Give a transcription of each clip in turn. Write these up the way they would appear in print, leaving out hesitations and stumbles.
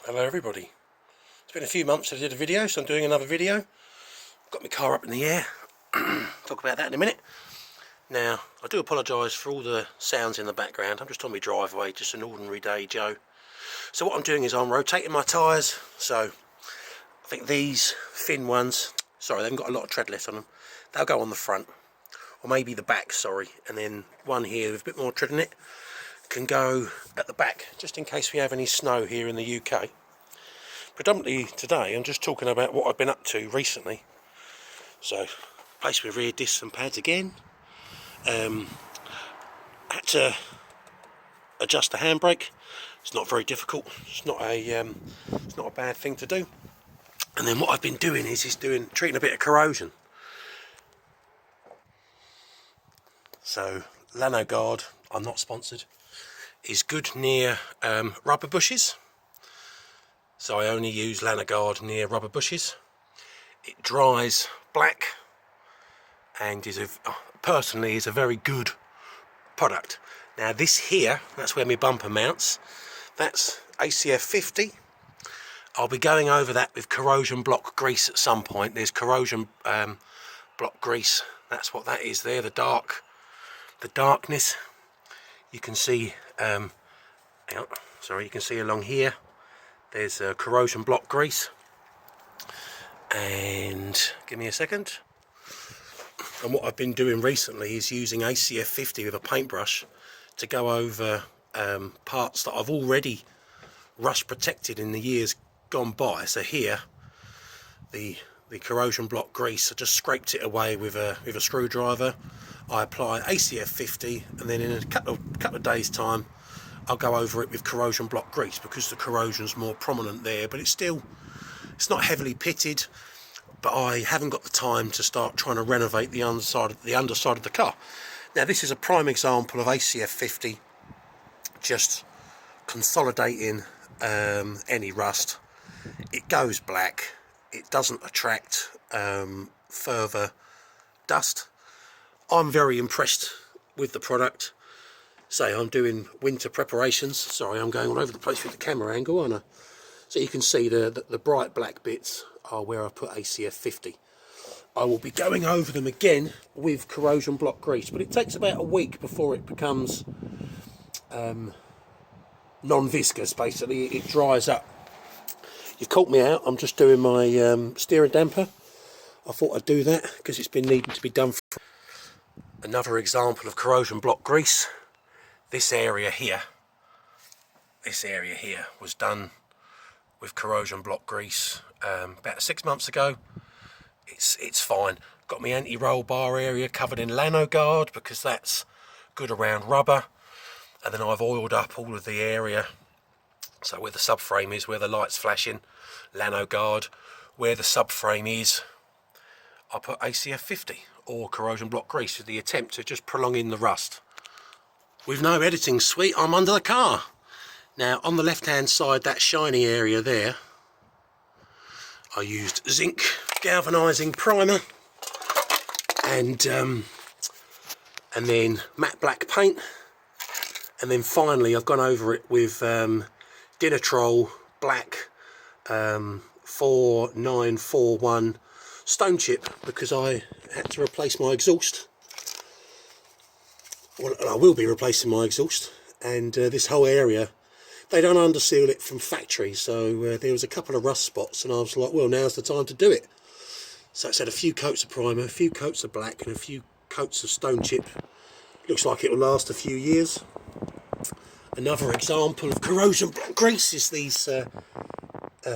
Hello everybody. It's been a few months since I did a video, so I'm doing another video. Got my car up in the air. Talk about that in a minute. Now, I do apologise for all the sounds in the background. I'm just on my driveway, just an ordinary day Joe. So what I'm doing is I'm rotating my tyres. So I think these thin ones, sorry, they haven't got a lot of tread left on them. They'll go on the front, or maybe the back, sorry. And then one here with a bit more tread in it can go at the back, just in case we have any snow here in the UK. Predominantly today I'm just talking about what I've been up to recently. So, placed with rear discs and pads again. Had to adjust the handbrake. It's not very difficult. It's not a bad thing to do. And then what I've been doing is treating a bit of corrosion. So LanoGuard, I'm not sponsored, is good near rubber bushes. So I only use LanoGuard near rubber bushes. It dries black and personally is a very good product. Now this here, that's where my bumper mounts. That's ACF 50. I'll be going over that with corrosion block grease at some point. There's corrosion block grease. That's what that is there, the darkness. You can see, you can see along here. There's a corrosion block grease. And give me a second. And what I've been doing recently is using ACF 50 with a paintbrush to go over parts that I've already rust protected in the years gone by. So here, the corrosion block grease, I just scraped it away with a screwdriver. I apply ACF 50, and then in a couple of days time I'll go over it with corrosion block grease, because the corrosion's more prominent there, but it's not heavily pitted. But I haven't got the time to start trying to renovate the underside of the car. Now this is a prime example of ACF 50 just consolidating any rust. It goes black. It doesn't attract further dust. I'm very impressed with the product. Say I'm doing winter preparations. Sorry, I'm going all over the place with the camera angle, aren't I? So you can see the bright black bits are where I put ACF 50. I will be going over them again with corrosion block grease, but it takes about a week before it becomes non-viscous. Basically, it dries up. You've caught me out. I'm just doing my steering damper. I thought I'd do that because it's been needing to be done. Another example of corrosion block grease. This area here was done with corrosion block grease about 6 months ago. It's fine. Got my anti-roll bar area covered in LanoGuard because that's good around rubber, and then I've oiled up all of the area. So where the subframe is, where the light's flashing, LanoGuard. Where the subframe is, I put ACF 50 or corrosion block grease with the attempt to just prolonging the rust. With no editing suite, I'm under the car. Now on the left hand side, that shiny area there, I used zinc galvanising primer and then matte black paint, and then finally I've gone over it with Dinitrol black 4941 stone chip, because I had to replace my exhaust. Well, I will be replacing my exhaust, and this whole area, they don't underseal it from factory, so there was a couple of rust spots, and I was like, well, now's the time to do it. So it's had a few coats of primer, a few coats of black, and a few coats of stone chip. Looks like it will last a few years. Another example of corrosion block grease is these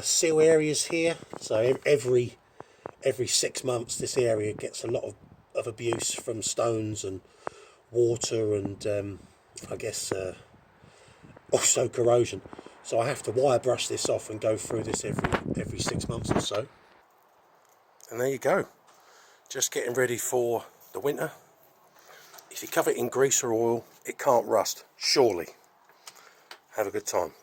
seal areas here. So every 6 months this area gets a lot of abuse from stones and water, and I guess also corrosion. So I have to wire brush this off and go through this every 6 months or so. And there you go, just getting ready for the winter. If you cover it in grease or oil, it can't rust, surely. Have a good time.